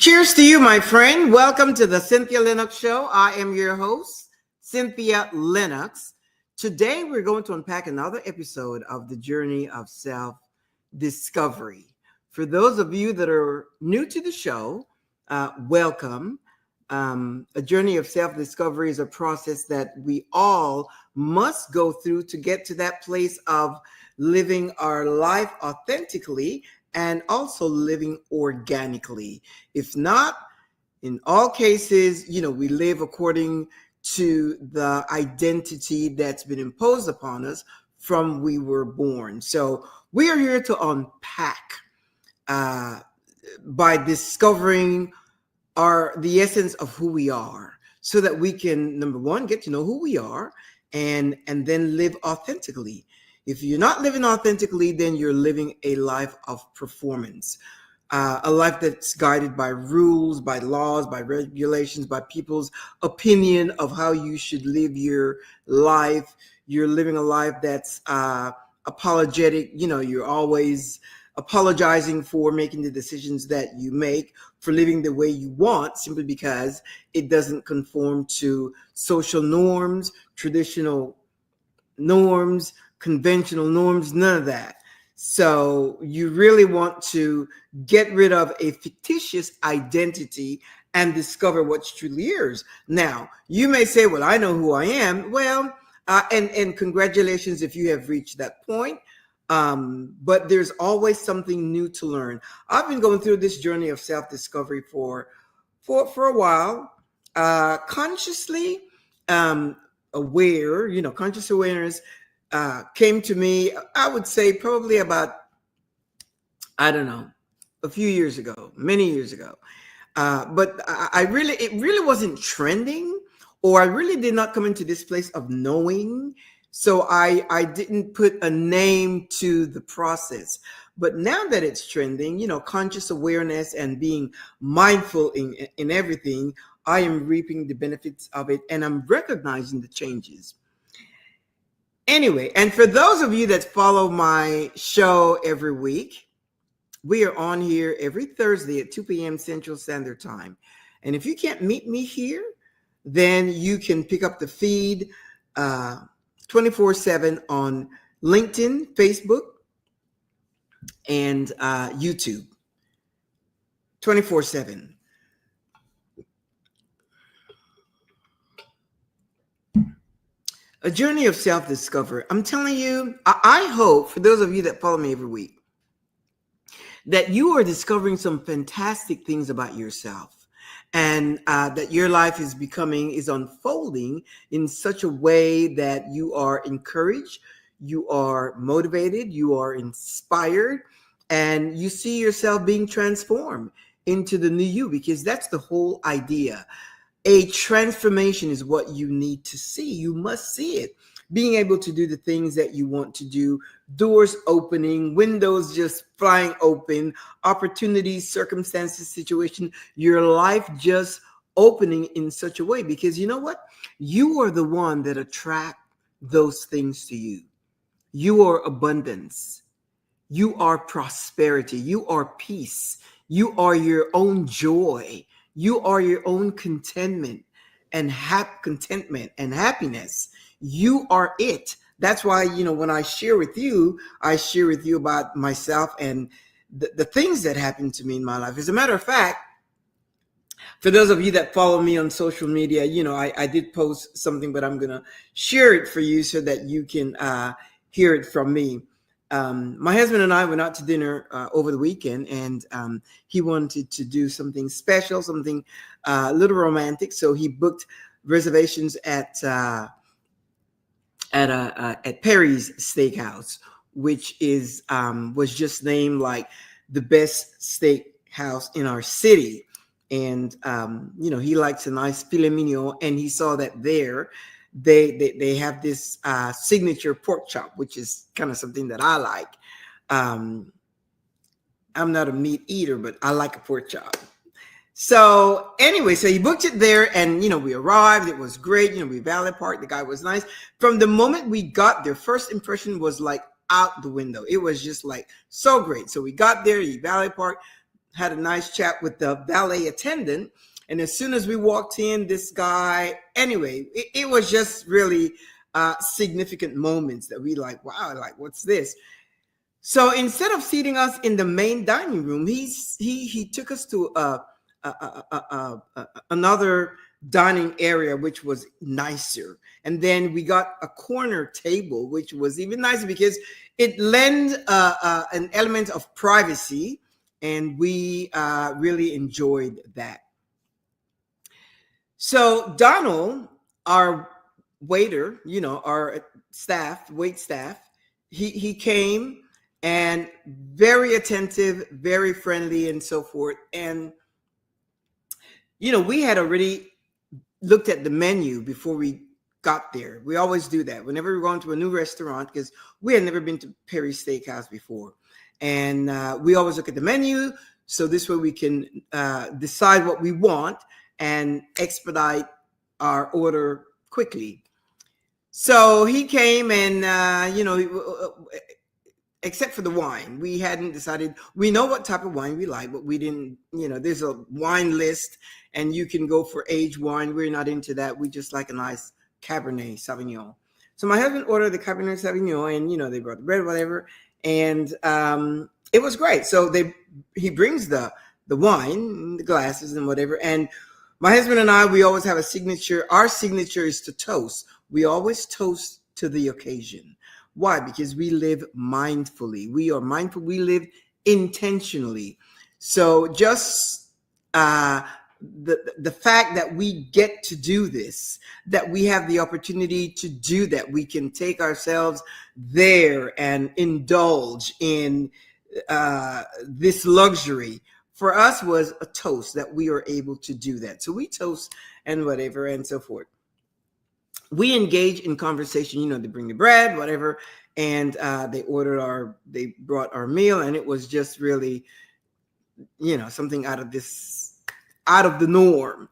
Cheers to you, my friend. Welcome to the Cynthia Linox Show. I am your host, Cynthia Linox. Today, we're going to unpack another episode of the journey of self-discovery. For those of you that are new to the show, welcome. A journey of self-discovery is a process that we all must go through to get to that place of living our life authentically and also living organically. If not, in all cases, we live according to the identity that's been imposed upon us from we were born. So we are here to unpack by discovering the essence of who we are, so that we can, number one, get to know who we are and then live authentically. If you're not living authentically, then you're living a life of performance, a life that's guided by rules, by laws, by regulations, by people's opinion of how you should live your life. You're living a life that's apologetic. You're always apologizing for making the decisions that you make, for living the way you want, simply because it doesn't conform to social norms, traditional norms, conventional norms, none of that. So you really want to get rid of a fictitious identity and discover what's truly yours. Now, you may say, well, I know who I am. Well, and congratulations if you have reached that point. But there's always something new to learn. I've been going through this journey of self-discovery for a while, consciously aware, conscious awareness came to me, I would say probably about, a few years ago, many years ago. But it really wasn't trending, or I really did not come into this place of knowing. So I didn't put a name to the process. But now that it's trending, conscious awareness and being mindful in everything, I am reaping the benefits of it, and I'm recognizing the changes. Anyway, and for those of you that follow my show every week, we are on here every Thursday at 2 p.m. Central Standard Time. And if you can't meet me here, then you can pick up the feed 24/7 on LinkedIn, Facebook, and YouTube. 24/7. A journey of self-discovery. I'm telling you, I hope for those of you that follow me every week, that you are discovering some fantastic things about yourself, and that your life is unfolding in such a way that you are encouraged, you are motivated, you are inspired, and you see yourself being transformed into the new you, because that's the whole idea. A transformation is what you need to see. You must see it. Being able to do the things that you want to do, doors opening, windows just flying open, opportunities, circumstances, situation, your life just opening in such a way, because you know what? You are the one that attract those things to you. You are abundance. You are prosperity. You are peace. You are your own joy. You are your own contentment and happiness. You are it. That's why, when I share with you about myself and the things that happened to me in my life. As a matter of fact, for those of you that follow me on social media, I did post something, but I'm going to share it for you so that you can hear it from me. My husband and I went out to dinner over the weekend, and he wanted to do something special, something a little romantic. So he booked reservations at Perry's Steakhouse, which was just named like the best steakhouse in our city. And he likes a nice filet mignon, and he saw that there. They have this signature pork chop, which is kind of something that I like. I'm not a meat eater, but I like a pork chop. So anyway, so he booked it there, and we arrived. It was great. We valet parked. The guy was nice. From the moment we got there, first impression was like out the window. It was just like so great. So we got there, he valet parked. had a nice chat with the valet attendant. And as soon as we walked in, this guy, anyway, it was just really significant moments that we like, wow, like, what's this? So instead of seating us in the main dining room, he took us to another dining area, which was nicer. And then we got a corner table, which was even nicer because it lent an element of privacy, and we really enjoyed that. So Donald, our waiter, our wait staff, he came and very attentive, very friendly, and so forth. And we had already looked at the menu before we got there. We always do that whenever we're going to a new restaurant, because we had never been to Perry's Steakhouse before. And we always look at the menu, so this way we can decide what we want and expedite our order quickly. So he came and, except for the wine, we hadn't decided. We know what type of wine we like, but we didn't, there's a wine list and you can go for aged wine. We're not into that. We just like a nice Cabernet Sauvignon. So my husband ordered the Cabernet Sauvignon, and, they brought the bread, whatever. And it was great. So he brings the wine, the glasses and whatever. And my husband and I, we always have a signature. Our signature is to toast. We always toast to the occasion. Why? Because we live mindfully. We are mindful. We live intentionally. So just the fact that we get to do this, that we have the opportunity to do that, we can take ourselves there and indulge in this luxury, for us was a toast that we are able to do that. So we toast and whatever and so forth. We engage in conversation, they bring the bread, whatever, and they brought our meal, and it was just really, something out of the norm.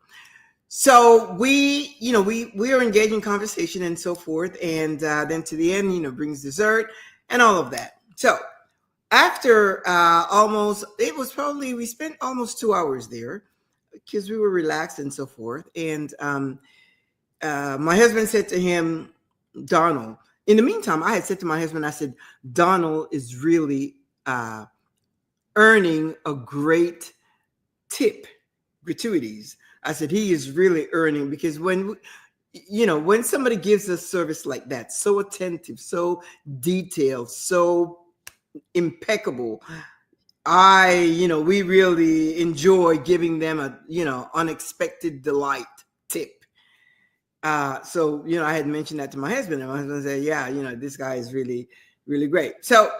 So we are engaging in conversation and so forth, and then to the end, brings dessert and all of that. So after we spent almost 2 hours there because we were relaxed and so forth, and my husband said to him, Donald, in the meantime, I had said to my husband, I said, Donald is really earning a great tip, gratuities. I said, he is really earning, because when somebody gives us service like that, so attentive, so detailed, so impeccable, we really enjoy giving them a, unexpected delight tip. So, I had mentioned that to my husband, and my husband said, yeah, this guy is really, really great. So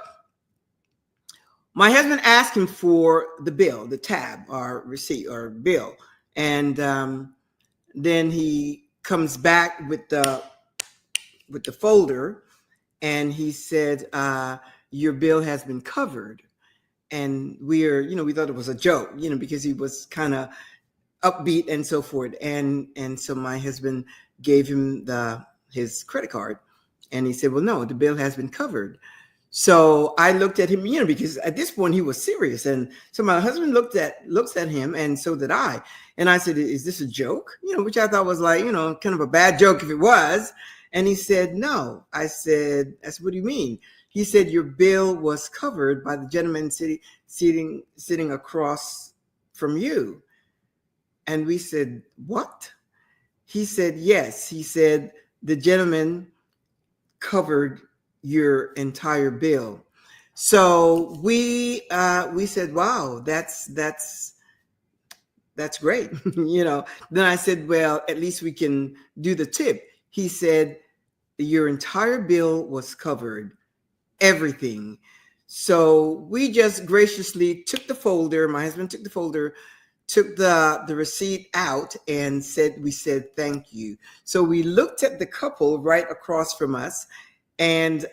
my husband asked him for the bill, the tab, or receipt or bill. And then he comes back with the folder, and he said, your bill has been covered. And we thought it was a joke, because he was kind of upbeat and so forth. And so my husband gave him his credit card, and he said, well, no, the bill has been covered. So I looked at him, because at this point he was serious. And so my husband looks at him, and so did I. And I said, is this a joke? Which I thought was like, kind of a bad joke if it was. And he said, no. I said, what do you mean? He said, your bill was covered by the gentleman sitting across from you. And we said, what? He said, yes. He said, the gentleman covered your entire bill. So we said, wow, that's great. Then I said, well, at least we can do the tip. He said, your entire bill was covered, everything. So we just graciously took the folder. My husband took the folder, took the receipt out, and we said, thank you. So we looked at the couple right across from us, and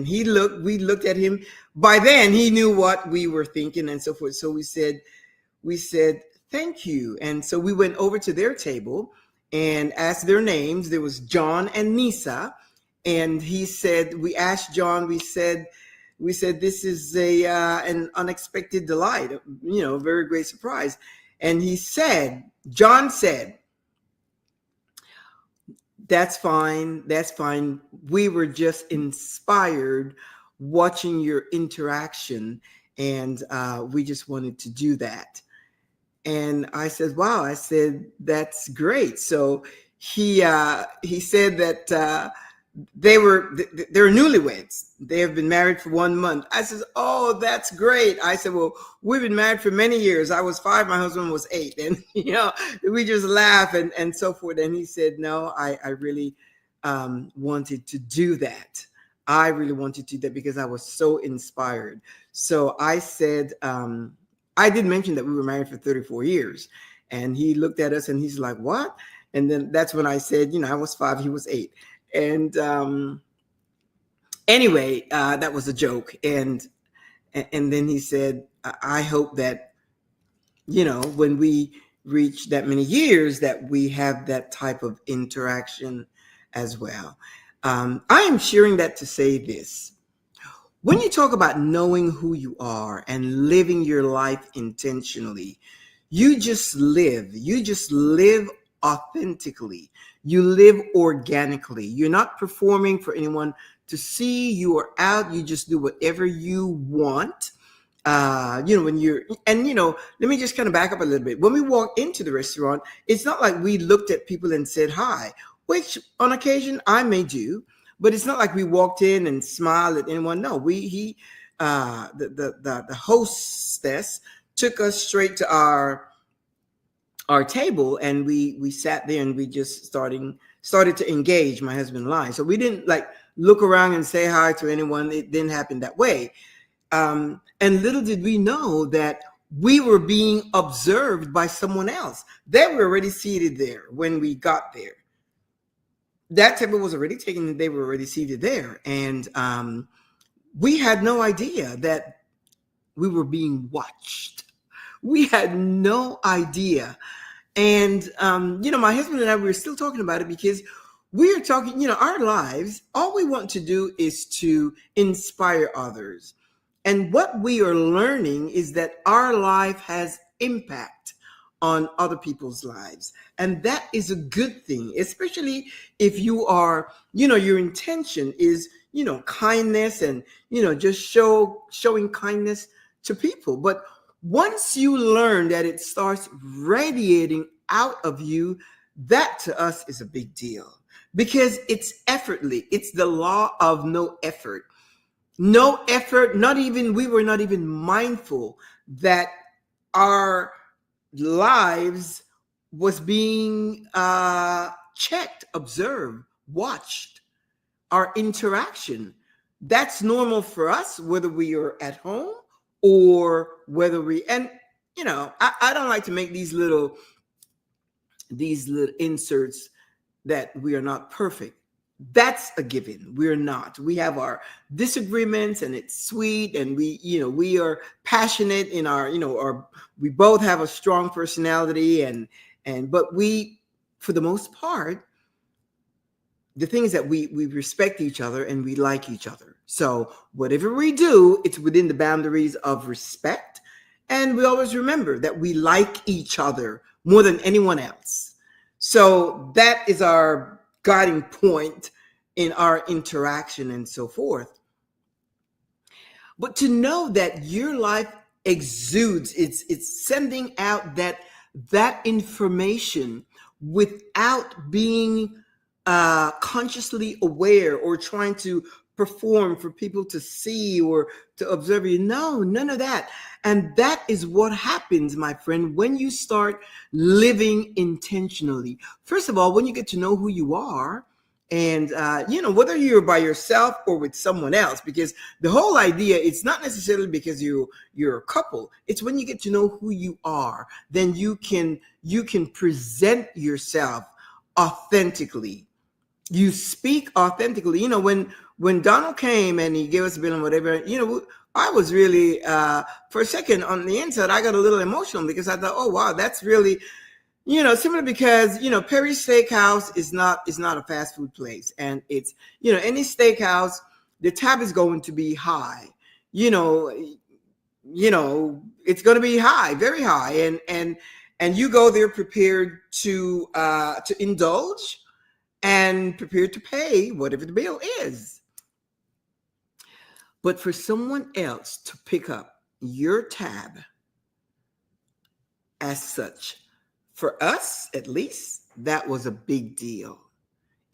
we looked at him. By then he knew what we were thinking and so forth. So we said, thank you. And so we went over to their table and asked their names. There was John and Nisa. And he said, we asked John, we said, we said, this is a an unexpected delight, a very great surprise. And John said, that's fine. That's fine. We were just inspired watching your interaction, and we just wanted to do that. And I said, wow. I said, that's great. So he said that they're newlyweds. They have been married for 1 month. I said, oh, that's great. I said, well, we've been married for many years. I was 5, my husband was 8. And, we just laugh and so forth. And he said, no, I really wanted to do that. I really wanted to do that because I was so inspired. So I said, I did mention that we were married for 34 years. And he looked at us and he's like, what? And then that's when I said, I was 5, he was 8. And anyway, that was a joke. And then he said, I hope that, when we reach that many years, that we have that type of interaction as well. I am sharing that to say this. When you talk about knowing who you are and living your life intentionally, you just live authentically. You live organically. You're not performing for anyone to see. You are out. You just do whatever you want. Let me just kind of back up a little bit. When we walk into the restaurant, it's not like we looked at people and said hi, which on occasion I may do, but it's not like we walked in and smiled at anyone. No, the hostess took us straight to our table, and we sat there and we just started to engage, my husband and I. So we didn't like look around and say hi to anyone. It didn't happen that way. And little did we know that we were being observed by someone else. They were already seated there when we got there. That table was already taken and they were already seated there. And we had no idea that we were being watched. We had no idea. And, my husband and I, we were still talking about it because we are talking, our lives, all we want to do is to inspire others. And what we are learning is that our life has impact on other people's lives. And that is a good thing, especially if you are, your intention is, kindness and, just showing kindness to people. But once you learn that it starts radiating out of you, that to us is a big deal because it's effortless. It's the law of no effort. No effort, we were not even mindful that our lives was being checked, observed, watched, our interaction. That's normal for us, whether we are at home or whether I don't like to make these little inserts that we are not perfect. That's a given. We're not. We have our disagreements and it's sweet and we are passionate in our, we both have a strong personality but we, for the most part, the things that we respect each other and we like each other. So whatever we do, it's within the boundaries of respect. And we always remember that we like each other more than anyone else. So that is our guiding point in our interaction and so forth. But to know that your life exudes, it's sending out that information without being consciously aware or trying to perform for people to see or to observe you. No, none of that. And that is what happens, my friend, when you start living intentionally. First of all, when you get to know who you are, and whether you're by yourself or with someone else, because the whole idea, it's not necessarily because you're a couple. It's when you get to know who you are, then you can present yourself authentically. You speak authentically. When Donald came and he gave us a bill and whatever, I was really, for a second on the inside, I got a little emotional because I thought, oh, wow, that's really, simply because, Perry's Steakhouse is not a fast food place. And it's, any steakhouse, the tab is going to be high. you know, it's going to be high, very high, and you go there prepared to indulge and prepared to pay whatever the bill is. But for someone else to pick up your tab as such, for us at least, that was a big deal.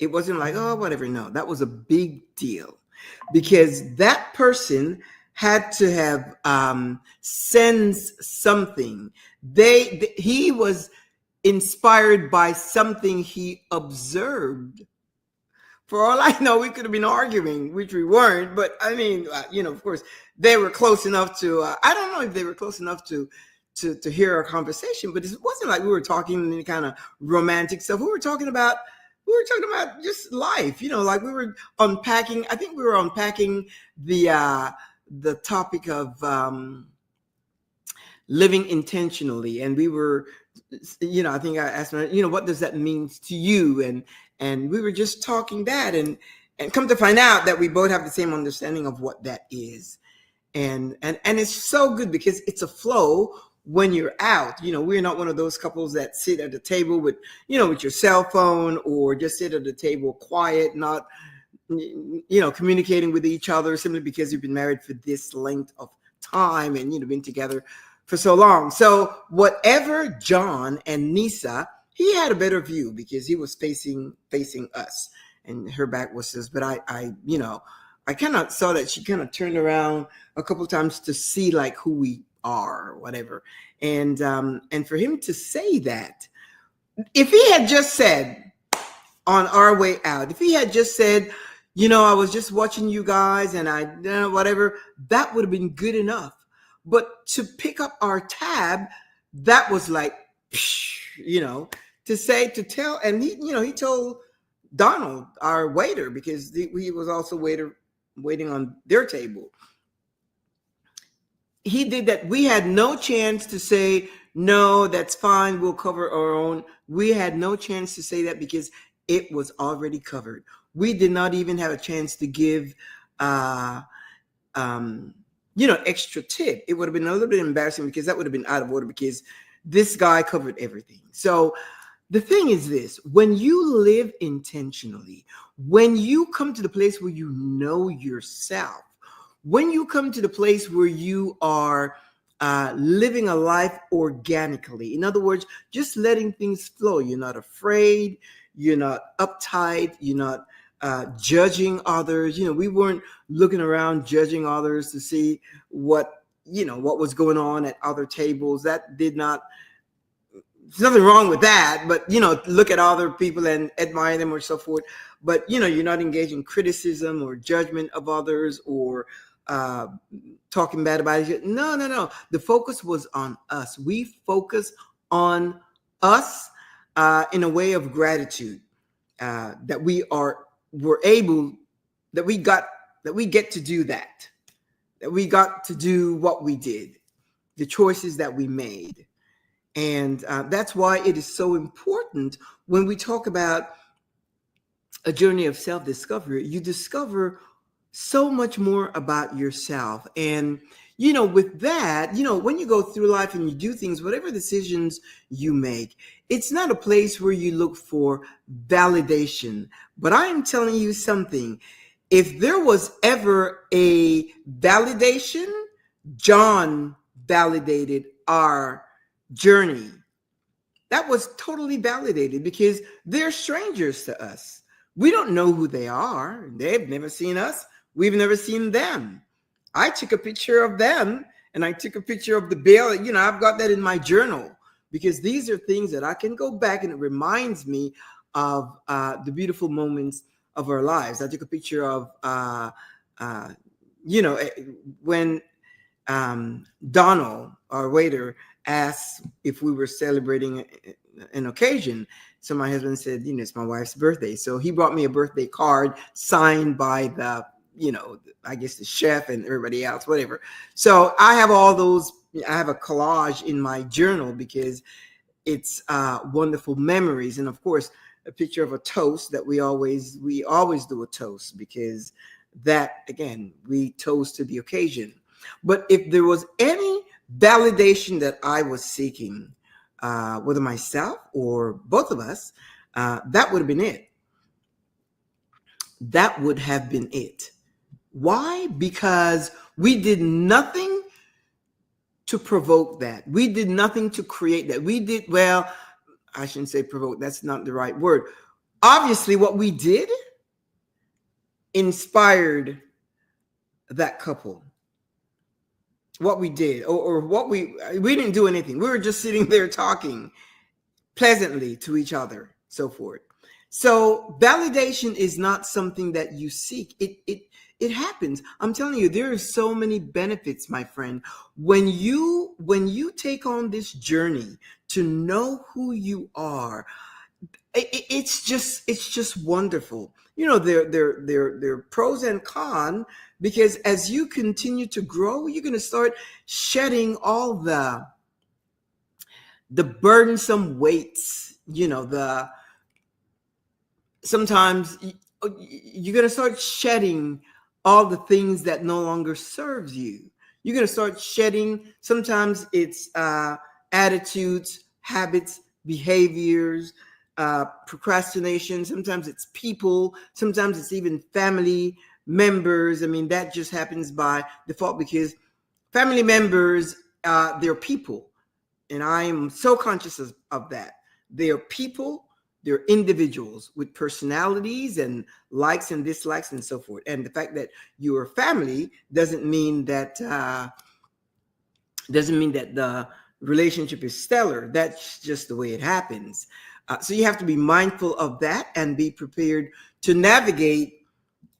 It wasn't like, oh, whatever. No, that was a big deal because that person had to have sensed something. He was inspired by something he observed. For all I know, we could have been arguing, which we weren't. But I mean, of course, they were close enough to. I don't know if they were close enough to hear our conversation, but it wasn't like we were talking any kind of romantic stuff. We were talking about just life, like we were unpacking. I think we were unpacking the topic of living intentionally, and we were, I think I asked her, what does that mean to you, and we were just talking that, and come to find out that we both have the same understanding of what that is, and it's so good because it's a flow. When you're out, we're not one of those couples that sit at the table with your cell phone, or just sit at the table quiet, not, communicating with each other simply because you've been married for this length of time and, been together for so long. So whatever John and Nisa, he had a better view because he was facing us and her back was us. But I kind of saw that she kind of turned around a couple of times to see like who we are or whatever. And for him to say that, if he had just said on our way out, if he had just said, I was just watching you guys and I whatever, that would have been good enough. But to pick up our tab, that was like, to tell, and he told Donald, our waiter, because he was also waiting on their table. He did that. We had no chance to say, no, that's fine, we'll cover our own. We had no chance to say that because it was already covered. We did not even have a chance to give, extra tip. It would have been a little bit embarrassing because that would have been out of order because this guy covered everything. So the thing is this: when you live intentionally, when you come to the place where you know yourself, when you come to the place where you are living a life organically, in other words, just letting things flow, you're not afraid, you're not uptight, you're not judging others. We weren't looking around judging others to see what was going on at other tables. That did not, there's nothing wrong with that, but look at other people and admire them or so forth. But you're not engaging criticism or judgment of others or talking bad about it. No. The focus was on us. We focus on us in a way of gratitude that we get to do that we got to do what we did, the choices that we made. And that's why it is so important when we talk about a journey of self-discovery. You discover so much more about yourself. And, with that, when you go through life and you do things, whatever decisions you make, it's not a place where you look for validation. But I am telling you something. If there was ever a validation, John validated our journey. That was totally validated because they're strangers to us. We don't know who they are. They've never seen us. We've never seen them. I took a picture of them and I took a picture of the bill. I've got that in my journal because these are things that I can go back and it reminds me of the beautiful moments of our lives. I took a picture of, when Donald, our waiter, asked if we were celebrating an occasion. So my husband said, it's my wife's birthday. So he brought me a birthday card signed by the, I guess the chef and everybody else, whatever. So I have all those, I have a collage in my journal because it's wonderful memories. And of course, a picture of a toast that we always do a toast because that, again, we toast to the occasion. But if there was any validation that I was seeking, whether myself or both of us, that would have been it. That would have been it. Why? Because we did nothing to provoke that. We did nothing to create that. We did, well, I shouldn't say provoke. That's not the right word. Obviously, what we did inspired that couple. What we did, or what we didn't do anything. We were just sitting there talking pleasantly to each other, so forth. So validation is not something that you seek. It happens. I'm telling you, there are so many benefits, my friend. When you take on this journey to know who you are, it's just wonderful. You know, there are pros and cons, because as you continue to grow, you're going to start shedding all the burdensome weights. You know, sometimes you're going to start shedding all the things that no longer serves you. You're going to start shedding, sometimes it's attitudes, habits, behaviors, procrastination. Sometimes it's people. Sometimes it's even family members. I mean, that just happens by default, because family members, they're people. And I am so conscious of that. They are people. They're individuals with personalities and likes and dislikes and so forth. And the fact that you are family doesn't mean that the relationship is stellar. That's just the way it happens. So you have to be mindful of that and be prepared to navigate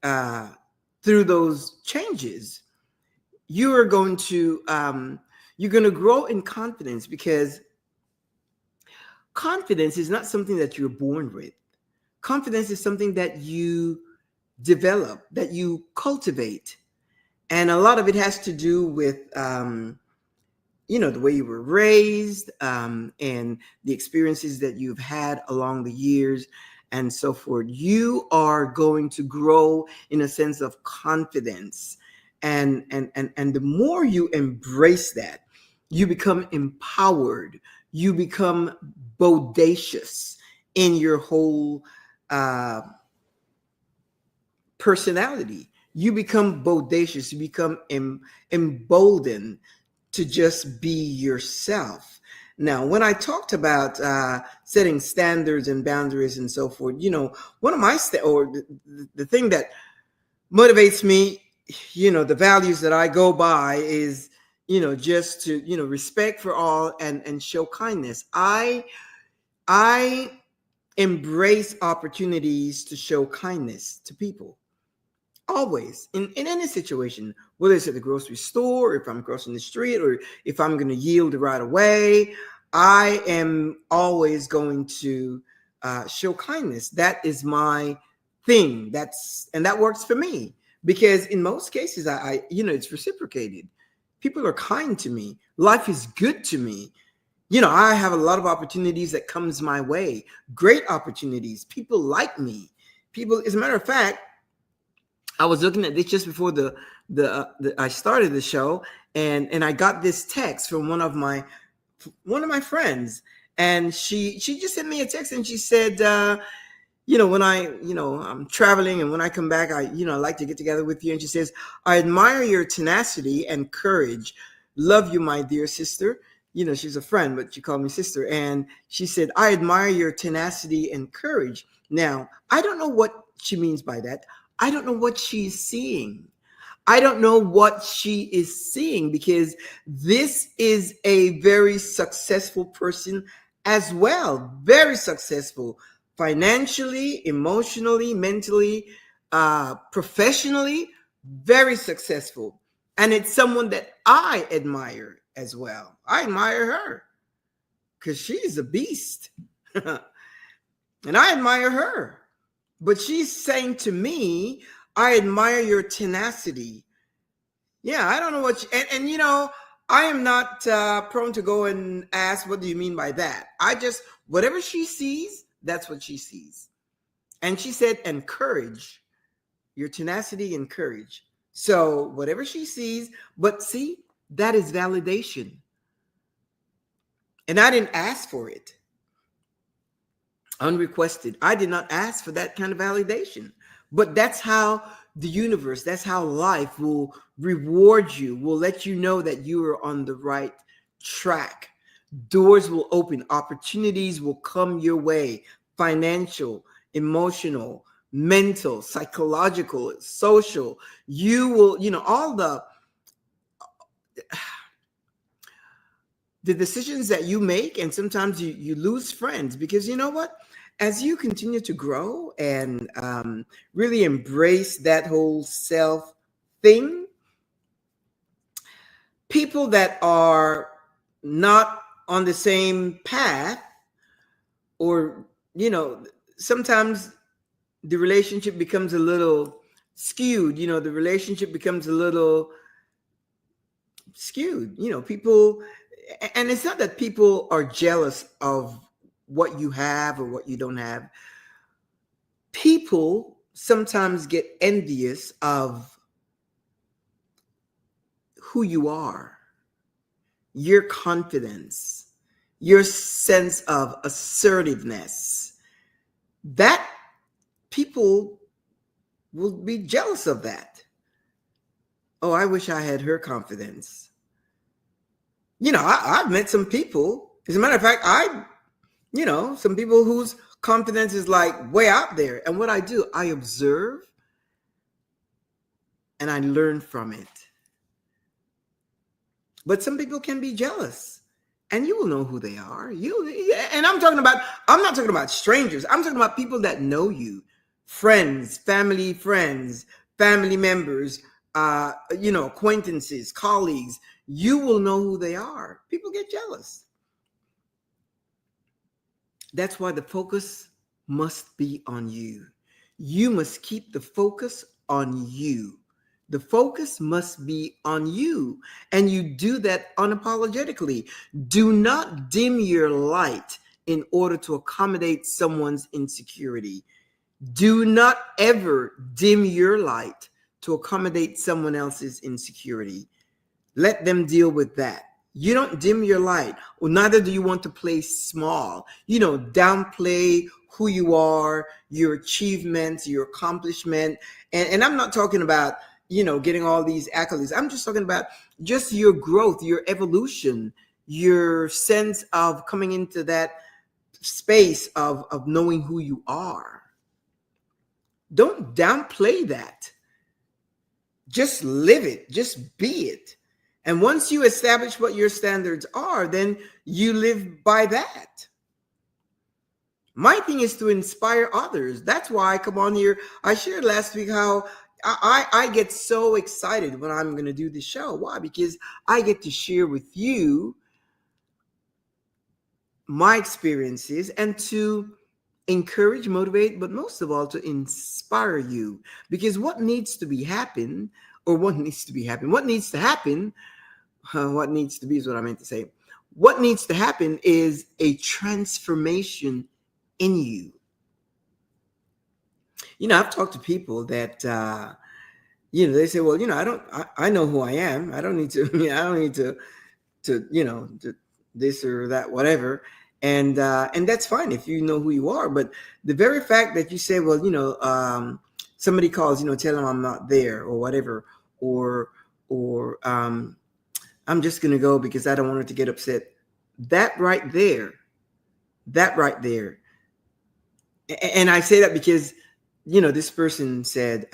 through those changes. You're going to grow in confidence, because confidence is not something that you're born with. Confidence is something that you develop, that you cultivate. And a lot of it has to do with, the way you were raised, and the experiences that you've had along the years and so forth. You are going to grow in a sense of confidence. And the more you embrace that, you become empowered. You become bodacious in your whole personality. You become bodacious. You become emboldened to just be yourself. Now, when I talked about setting standards and boundaries and so forth, one of my the thing that motivates me, the values that I go by is, just to, respect for all and show kindness. I embrace opportunities to show kindness to people. Always, in any situation, whether it's at the grocery store, if I'm crossing the street, or if I'm going to yield right away, I am always going to show kindness. That is my thing. And that works for me, because in most cases, I it's reciprocated. People are kind to me. Life is good to me. I have a lot of opportunities that comes my way. Great opportunities. People like me. People, as a matter of fact, I was looking at this just before I started the show, and I got this text from one of my friends, and she just sent me a text, and she said, when I'm traveling, and when I come back, I like to get together with you. And she says, I admire your tenacity and courage. Love you, my dear sister. She's a friend, but she called me sister. And she said, I admire your tenacity and courage. Now, I don't know what she means by that. I don't know what she's seeing. I don't know what she is seeing, because this is a very successful person as well. Very successful financially, emotionally, mentally, professionally, very successful. And it's someone that I admire as well. I admire her because she's a beast. And I admire her. But she's saying to me, I admire your tenacity. Yeah, I don't know what, I am not prone to go and ask, what do you mean by that? Whatever she sees, that's what she sees. And she said, and courage, your tenacity and courage. So whatever she sees, but see, that is validation. And I didn't ask for it. Unrequested. I did not ask for that kind of validation. But that's how the universe, that's how life will reward you, will let you know that you are on the right track. Doors will open, opportunities will come your way, financial, emotional, mental, psychological, social. You will, all the decisions that you make, and sometimes you lose friends, because you know what, as you continue to grow and really embrace that whole self thing, people that are not on the same path, or sometimes the relationship becomes a little skewed, the relationship becomes a little skewed, people. And it's not that people are jealous of what you have or what you don't have. People sometimes get envious of who you are, your confidence, your sense of assertiveness. That people will be jealous of that. Oh, I wish I had her confidence. I've met some people, as a matter of fact, some people whose confidence is like way out there. And what I do, I observe and I learn from it. But some people can be jealous, and you will know who they are. And I'm not talking about strangers. I'm talking about people that know you, friends, family members, acquaintances, colleagues. You will know who they are. People get jealous. That's why the focus must be on you. You must keep the focus on you. The focus must be on you. And you do that unapologetically. Do not dim your light in order to accommodate someone's insecurity. Do not ever dim your light to accommodate someone else's insecurity. Let them deal with that. You don't dim your light, or neither do you want to play small. Downplay who you are, your achievements, your accomplishment. And I'm not talking about, getting all these accolades. I'm just talking about just your growth, your evolution, your sense of coming into that space of knowing who you are. Don't downplay that. Just live it. Just be it. And once you establish what your standards are, then you live by that. My thing is to inspire others. That's why I come on here. I shared last week how I get so excited when I'm going to do the show. Why? Because I get to share with you my experiences and to encourage, motivate, but most of all to inspire you. Because what needs to happen is what I meant to say. What needs to happen is a transformation in you. I've talked to people that, they say, well, I know who I am. I don't need to, I don't need to this or that, whatever. And that's fine if you know who you are. But the very fact that you say, well, somebody calls, tell them I'm not there or whatever, or I'm just going to go because I don't want her to get upset. That right there. And I say that because, this person said,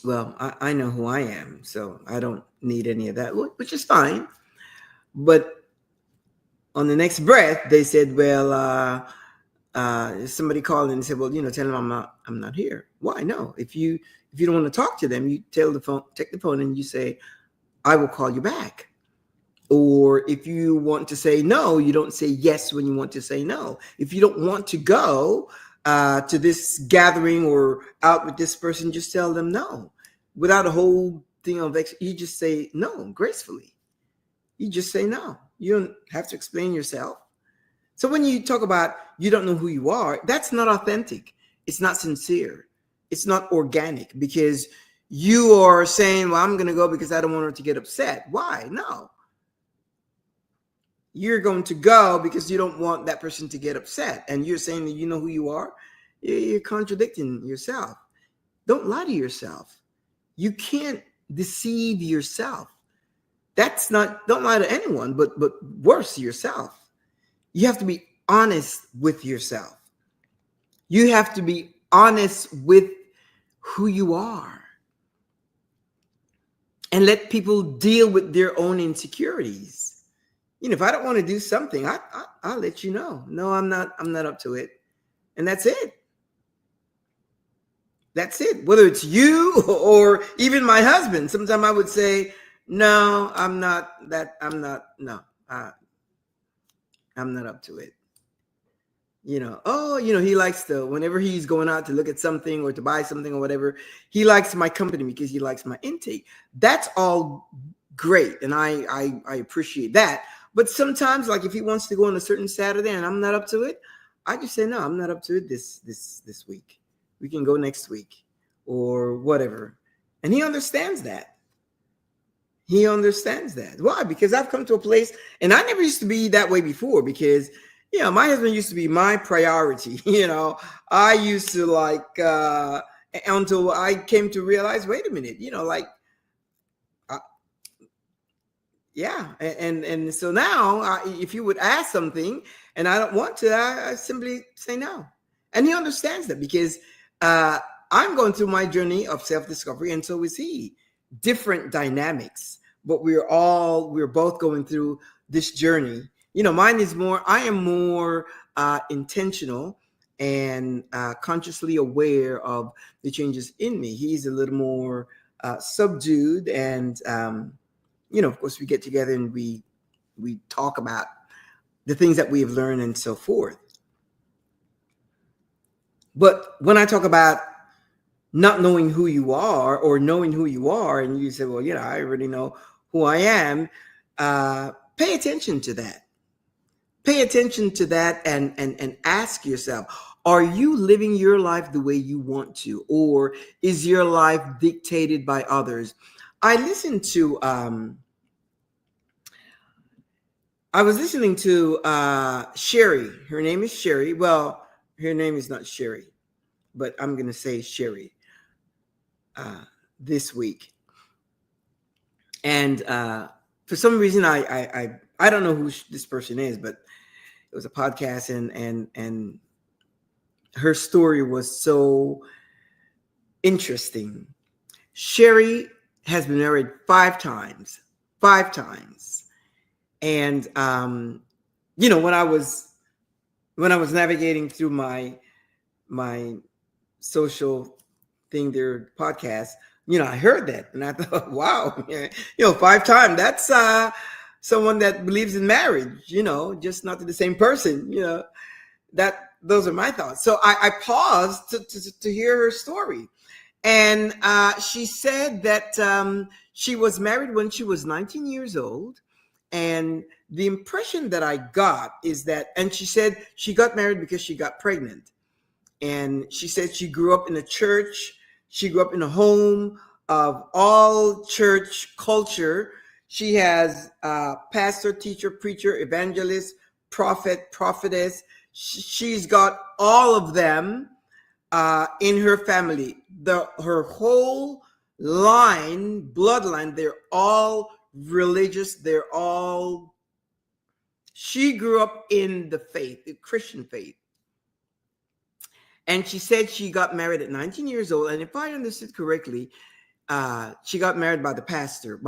well, I know who I am, so I don't need any of that, which is fine. But on the next breath, they said, well, somebody called and said, well, tell them I'm not here. Why? No. If you don't want to talk to them, you take the phone and you say, I will call you back. Or if you want to say no, you don't say yes when you want to say no. If you don't want to go to this gathering or out with this person, just tell them no. Without a whole thing of you just say no gracefully. You just say no. You don't have to explain yourself. So when you talk about you don't know who you are, that's not authentic. It's not sincere. It's not organic because you are saying, well, I'm going to go because I don't want her to get upset. Why? No. You're going to go because you don't want that person to get upset. And you're saying that you know who you are. You're contradicting yourself. Don't lie to yourself. You can't deceive yourself. Don't lie to anyone, but worse, yourself. You have to be honest with yourself. You have to be honest with who you are. And let people deal with their own insecurities. If I don't want to do something, I'll let you know. No, I'm not up to it. And that's it. That's it. Whether it's you or even my husband, sometimes I would say, no, I'm not up to it. He likes whenever he's going out to look at something or to buy something or whatever, he likes my company because he likes my intake. That's all great. And I appreciate that. But sometimes, like if he wants to go on a certain Saturday and I'm not up to it, I just say, no, I'm not up to it this week. We can go next week or whatever. And he understands that. He understands that. Why? Because I've come to a place, and I never used to be that way before because, my husband used to be my priority. I used to until I came to realize, wait a minute, and so now if you would ask something and I don't want to, I simply say no. And he understands that because I'm going through my journey of self-discovery, and so is he. Different dynamics, but we're both going through this journey. Mine is I am more intentional and consciously aware of the changes in me. He's a little more subdued, and of course we get together and we talk about the things that we have learned and so forth. But when I talk about not knowing who you are or knowing who you are, and you say, well, I already know who I am, pay attention to that. Pay attention to that and ask yourself, are you living your life the way you want to, or is your life dictated by others? I was listening to Sherry. Her name is Sherry. Well, her name is not Sherry, but I'm going to say Sherry this week. And for some reason, I don't know who this person is, but it was a podcast, and her story was so interesting. Sherry has been married 5 times. And when I was navigating through my social thing, their podcast, I heard that and I thought, wow, 5 times, that's someone that believes in marriage, just not to the same person, those are my thoughts. So I paused to hear her story. And she said that she was married when she was 19 years old. And the impression that I got is that, and she said she got married because she got pregnant. And she said she grew up in a church. She grew up in a home of all church culture. She has pastor, teacher, preacher, evangelist, prophet, prophetess. She's got all of them in her family. Her whole bloodline, they're all religious. She grew up in the faith, the Christian faith. And she said she got married at 19 years old. And if I understood correctly, she got married by a pastor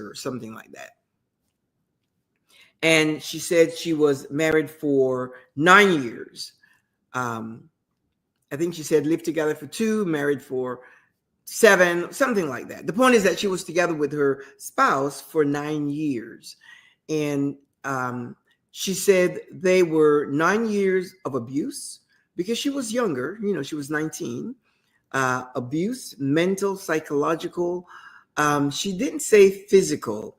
or something like that. And she said she was married for 9 years. I think she said lived together for 2, married for 7, something like that. The point is that she was together with her spouse for 9 years. And she said they were 9 years of abuse because she was younger. She was 19. Abuse, mental, psychological. She didn't say physical.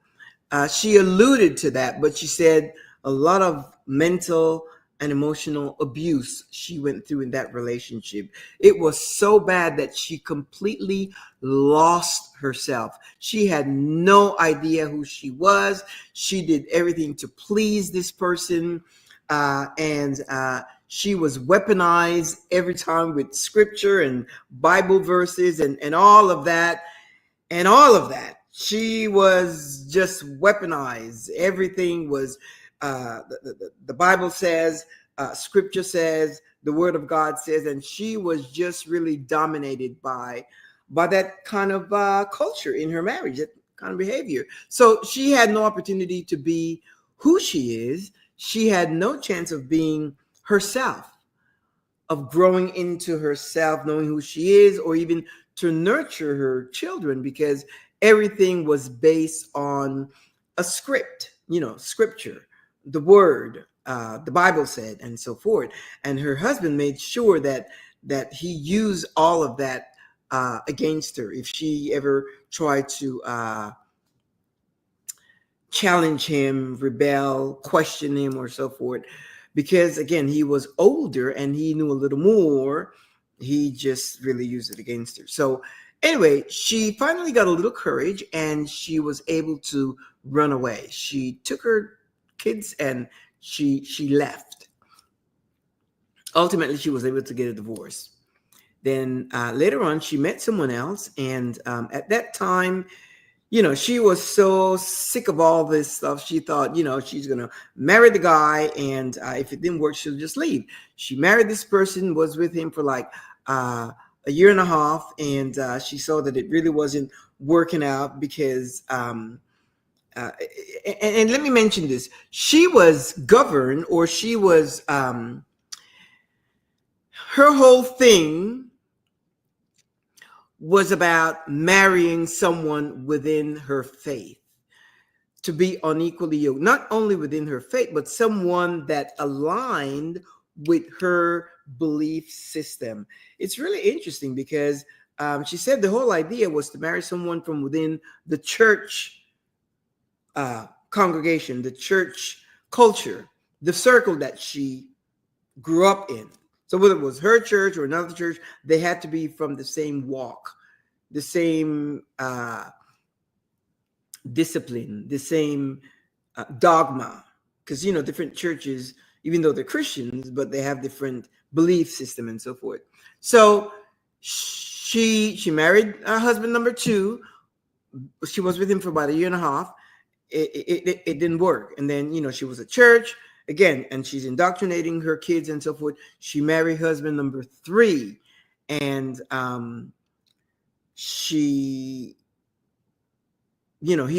She alluded to that, but she said a lot of mental and emotional abuse she went through in that relationship. It was so bad that she completely lost herself. She had no idea who she was. She did everything to please this person. And she was weaponized every time with scripture and Bible verses and all of that. And all of that. She was just weaponized. Everything was, the Bible says, scripture says, the word of God says, and she was just really dominated by that kind of culture in her marriage, that kind of behavior. So she had no opportunity to be who she is. She had no chance of being herself, of growing into herself, knowing who she is, or even to nurture her children, because everything was based on a script, scripture, the word, the Bible said, and so forth. And her husband made sure that he used all of that against her if she ever tried to challenge him, rebel, question him, or so forth. Because again, he was older and he knew a little more. He just really used it against her. So anyway, she finally got a little courage and she was able to run away. She took her kids and she left. Ultimately, she was able to get a divorce. Then later on, she met someone else, and at that time, she was so sick of all this stuff. She thought, she's going to marry the guy, and if it didn't work, she'll just leave. She married this person, was with him for like a year and a half, and she saw that it really wasn't working out because, and let me mention this, she was governed, or she was, her whole thing was about marrying someone within her faith, to be unequally yoked, not only within her faith, but someone that aligned with her belief system. It's really interesting because she said the whole idea was to marry someone from within the church congregation, the church culture, the circle that she grew up in. So whether it was her church or another church, they had to be from the same walk, the same discipline, the same dogma. Because, different churches, even though they're Christians, but they have different belief system and so forth. So she married husband number 2. She was with him for about a year and a half. It didn't work. And then, she was at church again, and she's indoctrinating her kids and so forth. She married husband number 3, and he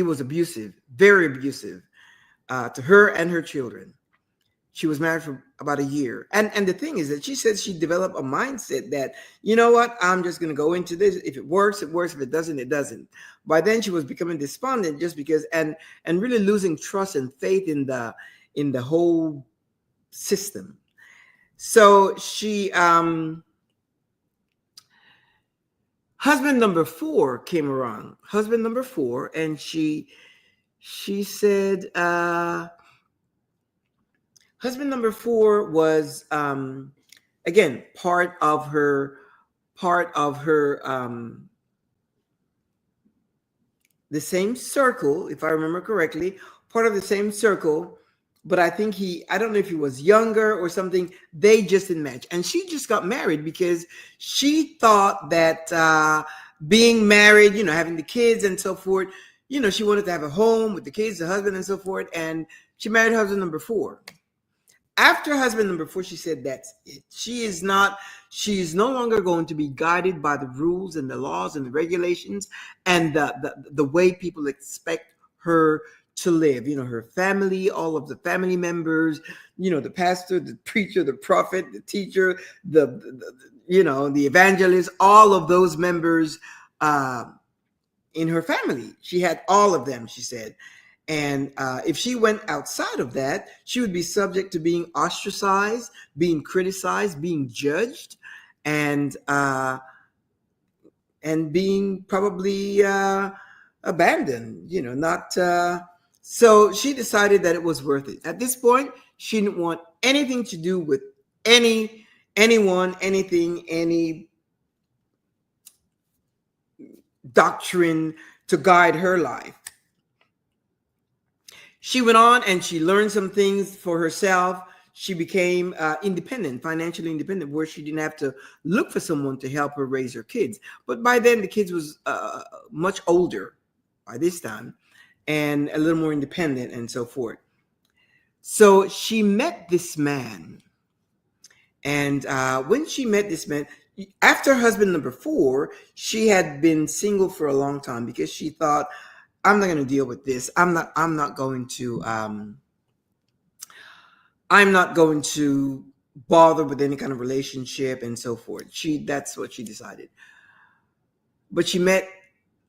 was abusive, very abusive to her and her children. She was married for about a year. And the thing is that she said she developed a mindset that, you know what, I'm just going to go into this. If it works, it works. If it doesn't, it doesn't. By then she was becoming despondent just because, and really losing trust and faith in the whole system. So she, husband number 4 came around, and she said, husband number 4 was, again, part of her, the same circle, if I remember correctly, part of the same circle. But I think I don't know if he was younger or something. They just didn't match. And she just got married because she thought that being married, having the kids and so forth, she wanted to have a home with the kids, the husband and so forth. And she married husband number 4. After husband number 4, she said that's it. She is no longer going to be guided by the rules and the laws and the regulations and the way people expect her to live. Her family, all of the family members, the pastor, the preacher, the prophet, the teacher, the evangelist, all of those members in her family. She had all of them, she said. And if she went outside of that, she would be subject to being ostracized, being criticized, being judged, and being probably abandoned. Not. So she decided that it was worth it. At this point, She didn't want anything to do with anyone, anything, any doctrine to guide her life. She went on and she learned some things for herself. She became independent, financially independent, where she didn't have to look for someone to help her raise her kids. But by then, the kids was much older by this time and a little more independent and so forth. So she met this man. And when she met this man, after husband number 4, she had been single for a long time because she thought, I'm not going to deal with this. I'm not going to bother with any kind of relationship and so forth. That's what she decided. But she met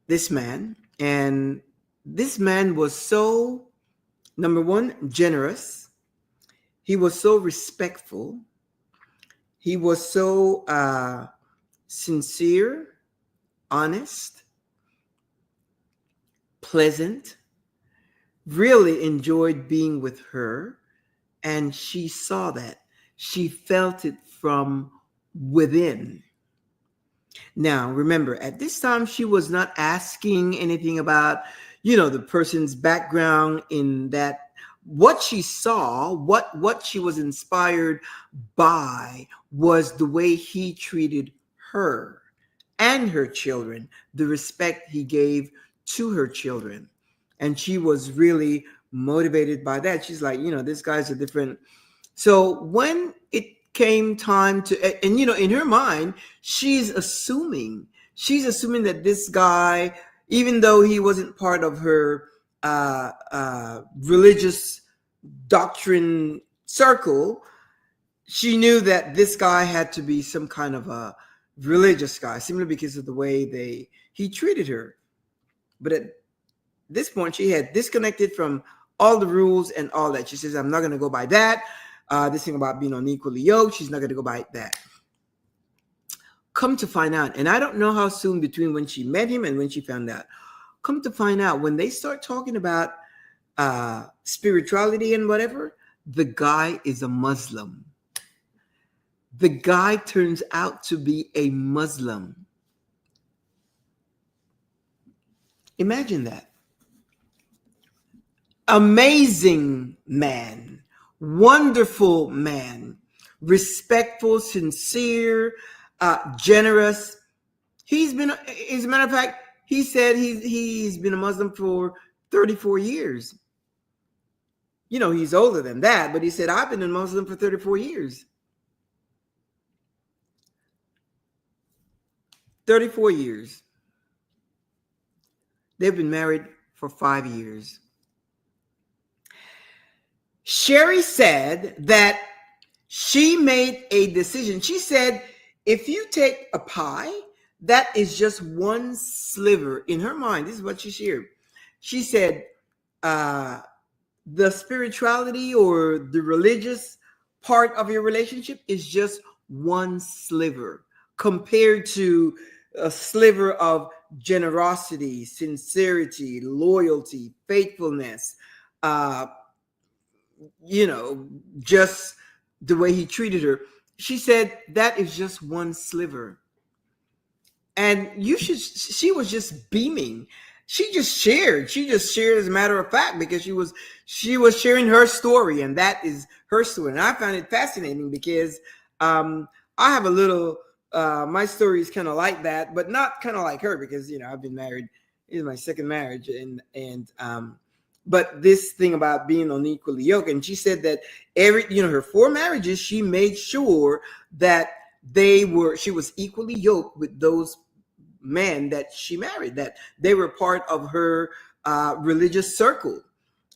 this man, and this man was so, number one, generous. He was so respectful. He was so sincere, honest, pleasant, really enjoyed being with her. And she saw that. She felt it from within. Now, remember, at this time, she was not asking anything about, the person's background in that. What she saw, what she was inspired by was the way he treated her and her children, the respect he gave to her children. And she was really motivated by that. She's like, this guy's a different. So when it came time to, and in her mind, she's assuming that this guy, even though he wasn't part of her religious doctrine circle, she knew that this guy had to be some kind of a religious guy, simply because of the way he treated her. But at this point, she had disconnected from all the rules and all that. She says, I'm not going to go by that. This thing about being unequally yoked, she's not going to go by that. Come to find out, and I don't know how soon between when she met him and when she found out. Come to find out, when they start talking about spirituality and whatever, the guy is a Muslim. The guy turns out to be a Muslim. Imagine that. Amazing man, wonderful man, respectful, sincere, generous. He's been, as a matter of fact, he said he's been a Muslim for 34 years. He's older than that, but he said, I've been a Muslim for 34 years. 34 years. They've been married for 5 years. Sherry said that she made a decision. She said, if you take a pie, that is just one sliver. In her mind, this is what she shared. She said, the spirituality or the religious part of your relationship is just one sliver compared to a sliver of generosity, sincerity, loyalty, faithfulness, just the way he treated her. She said that is just one sliver. And she was just beaming. She just shared as a matter of fact, because she was sharing her story, and that is her story. And I found it fascinating because I have a little, my story is kind of like that, but not kind of like her, because, I've been married. This is my second marriage. But this thing about being unequally yoked, and she said that her 4 marriages, she made sure that she was equally yoked with those men that she married, that they were part of her religious circle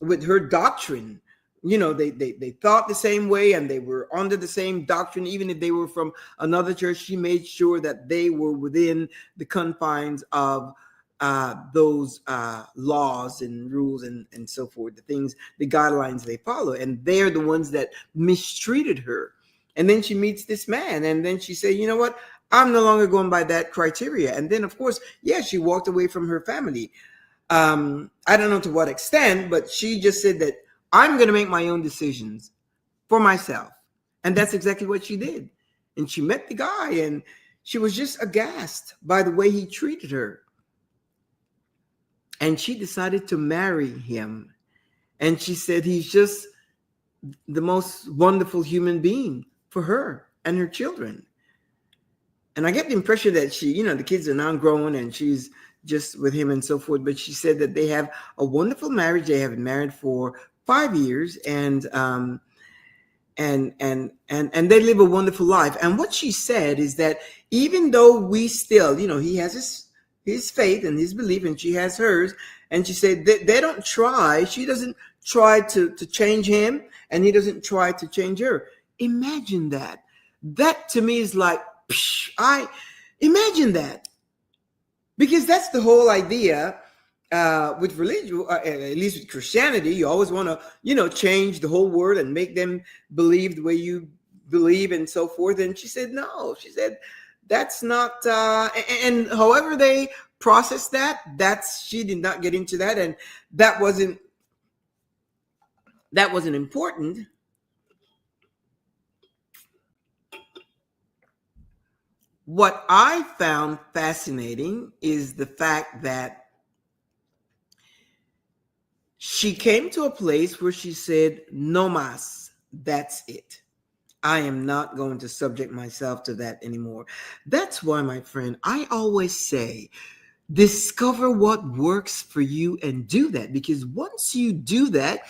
with her doctrine. They thought the same way, and they were under the same doctrine. Even if they were from another church, she made sure that they were within the confines of those laws and rules and so forth, the guidelines they follow. And they're the ones that mistreated her. And then she meets this man, and then she said, you know what? I'm no longer going by that criteria. And then, of course, she walked away from her family. I don't know to what extent, but she just said that I'm going to make my own decisions. for myself. And that's exactly what she did. And she met the guy, and she was just aghast by the way he treated her. And she decided to marry him. And she said he's just the most wonderful human being for her and her children. And I get the impression that she, the kids are now grown and she's just with him and so forth. But she said that they have a wonderful marriage. They have been married for 5 years, and they live a wonderful life. And what she said is that even though we still, he has his faith and his belief, and she has hers, and she said that they don't try. She doesn't try to change him, and he doesn't try to change her. Imagine that. That to me is like, I imagine that, because that's the whole idea with religion, at least with Christianity. You always want to, change the whole world and make them believe the way you believe and so forth. And she said, no, she said, that's not, and however they process that, she did not get into that. And that wasn't important. What I found fascinating is the fact that she came to a place where she said, no mas, that's it. I am not going to subject myself to that anymore. That's why, my friend, I always say, discover what works for you and do that. Because once you do that,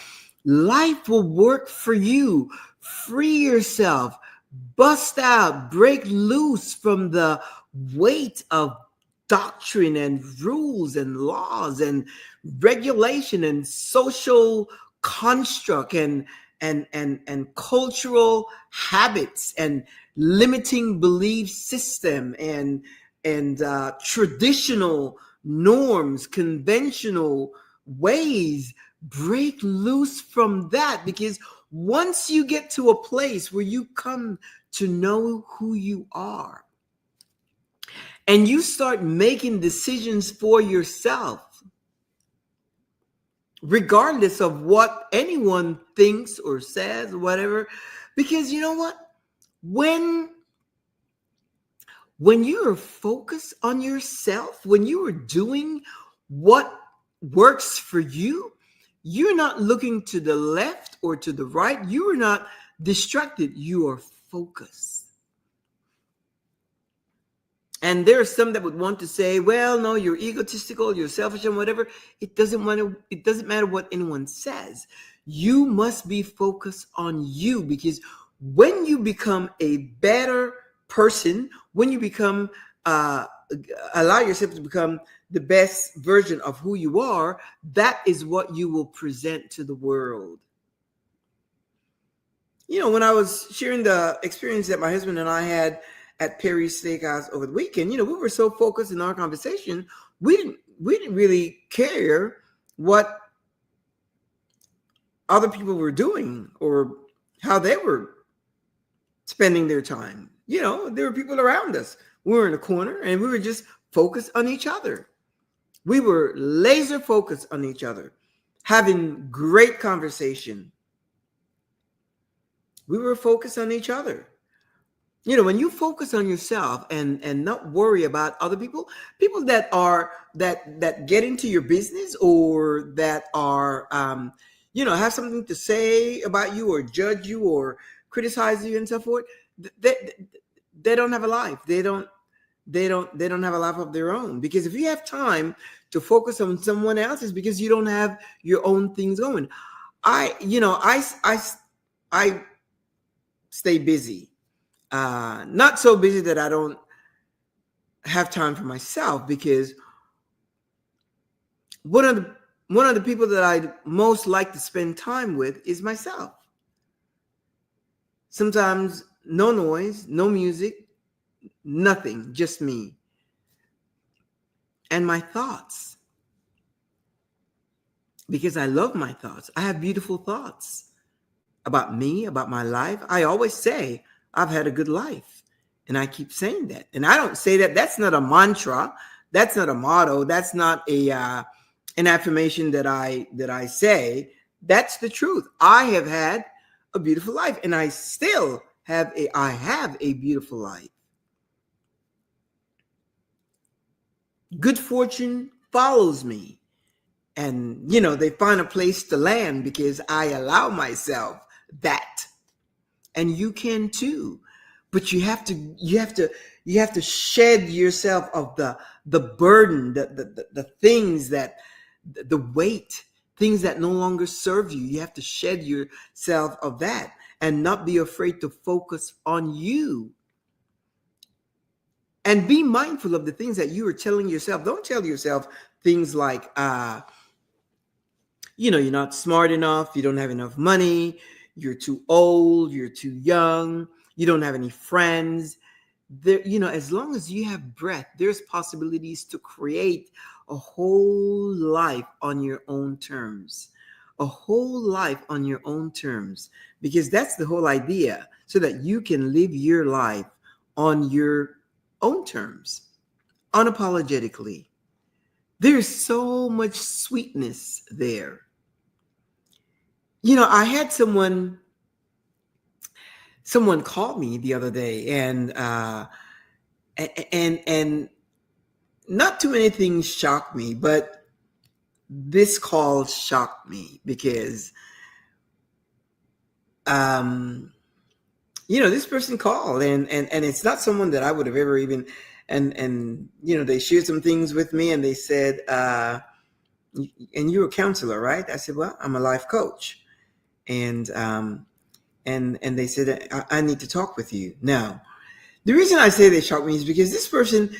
life will work for you. Free yourself. Bust out, break loose from the weight of doctrine and rules and laws and regulation and social construct and cultural habits and limiting belief system and traditional norms, conventional ways. Break loose from that, because once you get to a place where you come to know who you are and you start making decisions for yourself, regardless of what anyone thinks or says or whatever, because you know what? When you are focused on yourself, when you are doing what works for you, you're not looking to the left or to the right. You are not distracted. You are focused. And there are some that would want to say, well, no, you're egotistical, you're selfish and whatever. It doesn't matter what anyone says. You must be focused on you, because when you become a better person, when you become, allow yourself to become the best version of who you are, that is what you will present to the world. When I was sharing the experience that my husband and I had at Perry's Steakhouse over the weekend, we were so focused in our conversation, we didn't really care what other people were doing or how they were spending their time. There were people around us. We were in a corner and we were just focused on each other. We were laser focused on each other, having great conversation. We were focused on each other. When you focus on yourself and not worry about other people that get into your business or that are, have something to say about you or judge you or criticize you and so forth, they don't have a life. They don't have a life of their own. Because if you have time to focus on someone else, it's because you don't have your own things going. I stay busy, not so busy that I don't have time for myself, because one of the people that I most like to spend time with is myself. Sometimes no noise, no music, nothing, just me and my thoughts, because I love my thoughts. I have beautiful thoughts about me, about my life. I always say I've had a good life, and I keep saying that. And I don't say that. That's not a mantra. That's not a motto. That's not an affirmation that I say. That's the truth. I have had a beautiful life, and I still have a beautiful life. Good fortune follows me, and they find a place to land because I allow myself that. And you can too, but you have to shed yourself of the burden, the things that the weight, things that no longer serve you. You have to shed yourself of that and not be afraid to focus on you. And be mindful of the things that you are telling yourself. Don't tell yourself things like, you're not smart enough, you don't have enough money, you're too old, you're too young, you don't have any friends. There, as long as you have breath, there's possibilities to create a whole life on your own terms. A whole life on your own terms, because that's the whole idea, so that you can live your life on your own terms, unapologetically. There's so much sweetness there. I had someone called me the other day, and not too many things shocked me, but this call shocked me because this person called, and it's not someone that I would have ever even, and they shared some things with me, and they said, and you're a counselor, right? I said, well, I'm a life coach. And they said, I need to talk with you. Now, the reason I say they shocked me is because this person,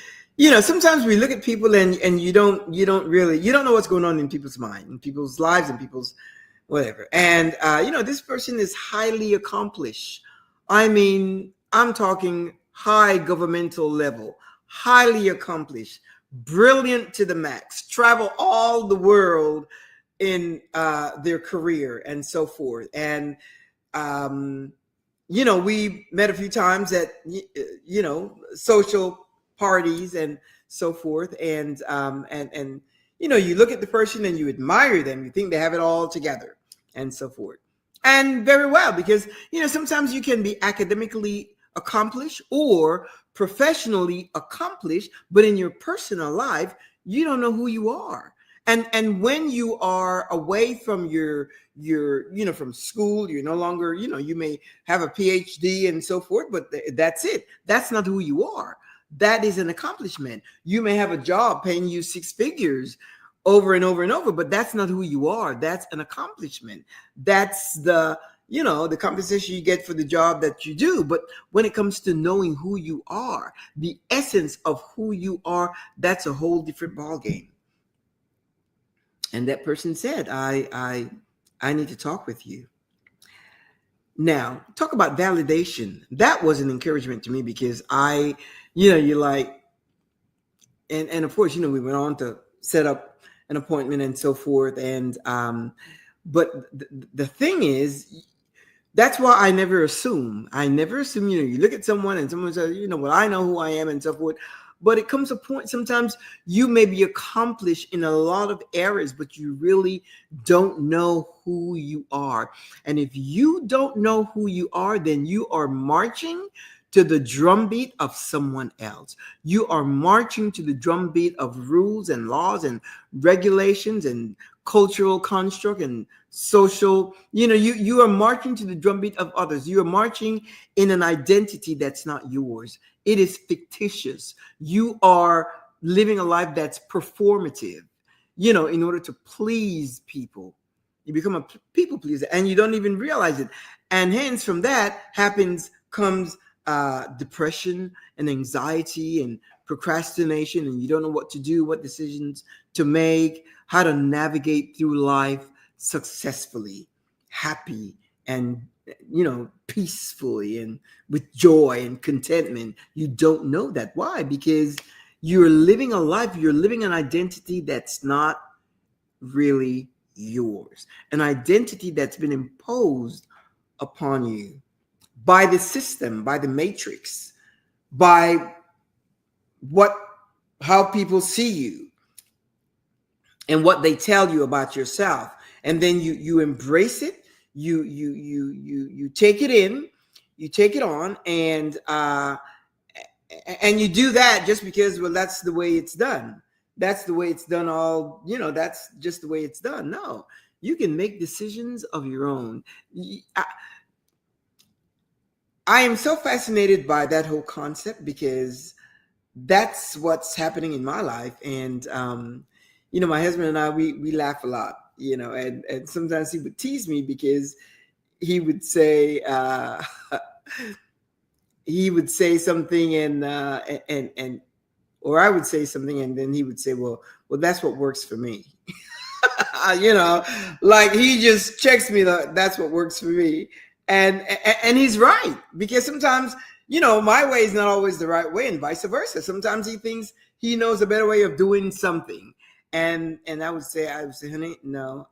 sometimes we look at people and you don't know what's going on in people's mind, in people's lives, and people's whatever. And this person is highly accomplished. I mean, I'm talking high governmental level, highly accomplished, brilliant to the max, travel all the world in their career and so forth. And we met a few times at social parties and so forth, and you look at the person and you admire them, you think they have it all together and so forth. And very well, because sometimes you can be academically accomplished or professionally accomplished, but in your personal life you don't know who you are. And when you are away from your from school, you're no longer, you may have a PhD and so forth, but that's it. That's not who you are. That is an accomplishment. You may have a job paying you six figures over and over and over, but that's not who you are. That's an accomplishment. That's the compensation you get for the job that you do. But when it comes to knowing who you are, the essence of who you are, that's a whole different ballgame. And that person said, I need to talk with you. Now, talk about validation. That was an encouragement to me, because you're like, and of course, we went on to set up an appointment and so forth. And, but the thing is, that's why I never assume. You look at someone and someone says, well, I know who I am and so forth. But it comes a point, sometimes you may be accomplished in a lot of areas, but you really don't know who you are. And if you don't know who you are, then you are marching to the drumbeat of someone else. You are marching to the drumbeat of rules and laws and regulations and cultural construct and social, you are marching to the drumbeat of others. You are marching in an identity that's not yours. It is fictitious. You are living a life that's performative, in order to please people. You become a people pleaser and you don't even realize it. And hence from that comes depression and anxiety and procrastination, and you don't know what to do, what decisions to make, how to navigate through life successfully, happy, and peacefully, and with joy and contentment. You don't know that. Why? Because you're living a life, you're living an identity that's not really yours, an identity that's been imposed upon you by the system, by the matrix, by how people see you and what they tell you about yourself. And then you embrace it, You take it in, you take it on, and you do that just because, well, that's the way it's done. That's the way it's done. That's just the way it's done. No, you can make decisions of your own. I am so fascinated by that whole concept because that's what's happening in my life. And my husband and I, we laugh a lot, and sometimes he would tease me because he would say something, and or I would say something, and then he would say, well, that's what works for me. Like he just checks me that's what works for me. And he's right, because sometimes, my way is not always the right way, and vice versa. Sometimes he thinks he knows a better way of doing something. And I would say, honey, no,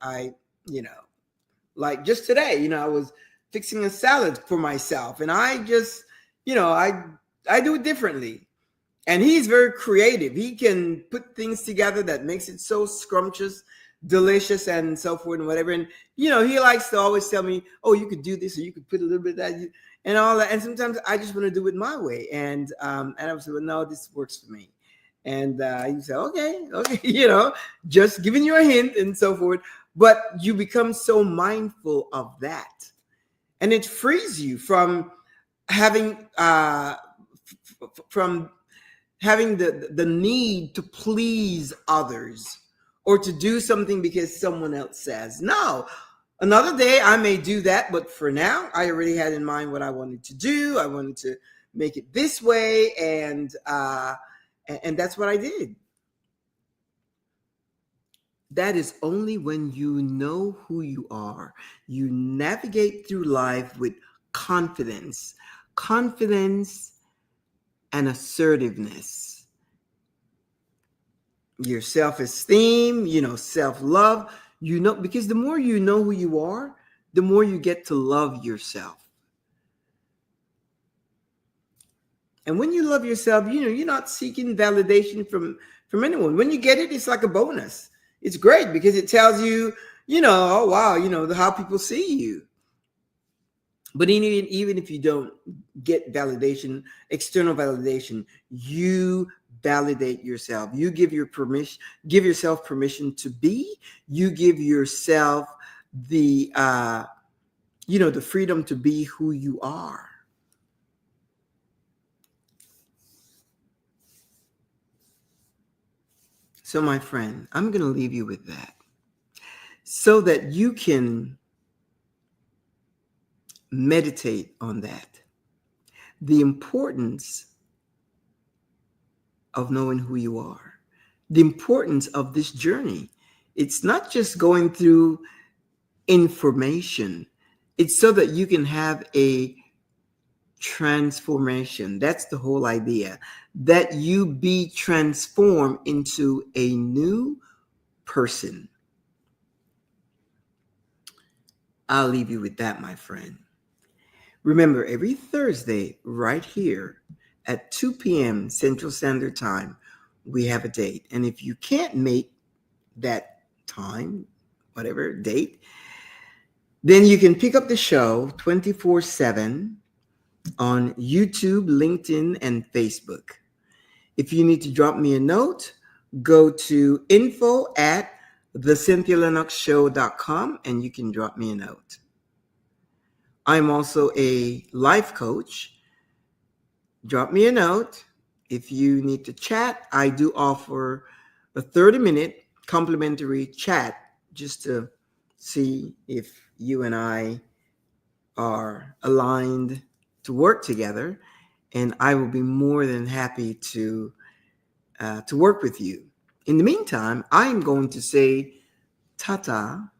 like just today, I was fixing a salad for myself, and I just, I do it differently. And he's very creative. He can put things together that makes it so scrumptious, delicious, and so forth and whatever. And, he likes to always tell me, oh, you could do this, or you could put a little bit of that and all that. And sometimes I just want to do it my way. And I would say, well, no, this works for me. And you say, okay, just giving you a hint and so forth. But you become so mindful of that. And it frees you from having the need to please others or to do something because someone else says. No, another day I may do that, but for now I already had in mind what I wanted to do. I wanted to make it this way, and that's what I did. That is only when you know who you are. You navigate through life with confidence and assertiveness. Your self-esteem, self-love, because the more you know who you are, the more you get to love yourself. And when you love yourself, you're not seeking validation from anyone. When you get it, it's like a bonus. It's great because it tells you, oh, wow, how people see you. But even if you don't get validation, external validation, you validate yourself. You give yourself permission to be. You give yourself the the freedom to be who you are. So, my friend, I'm going to leave you with that so that you can meditate on that. The importance of knowing who you are, the importance of this journey. It's not just going through information. It's so that you can have a transformation. That's the whole idea, that you be transformed into a new person. I'll leave you with that, my friend. Remember, every Thursday right here at 2 p.m. Central Standard Time, we have a date. And if you can't make that time, whatever date, then you can pick up the show 24/7 on YouTube, LinkedIn, and Facebook. If you need to drop me a note, go to info@thecynthialinoxshow.com and you can drop me a note. I'm also a life coach. Drop me a note. If you need to chat, I do offer a 30-minute complimentary chat just to see if you and I are aligned to work together, and I will be more than happy to work with you. In the meantime, I'm going to say tata,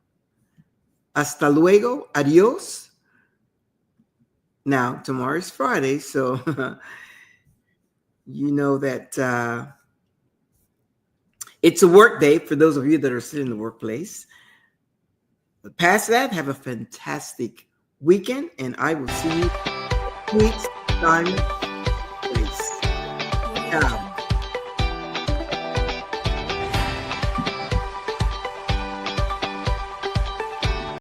hasta luego, adios. Now, tomorrow is Friday, so you know that it's a work day for those of you that are still in the workplace. But past that, have a fantastic weekend, and I will see you next time. Please. Ciao.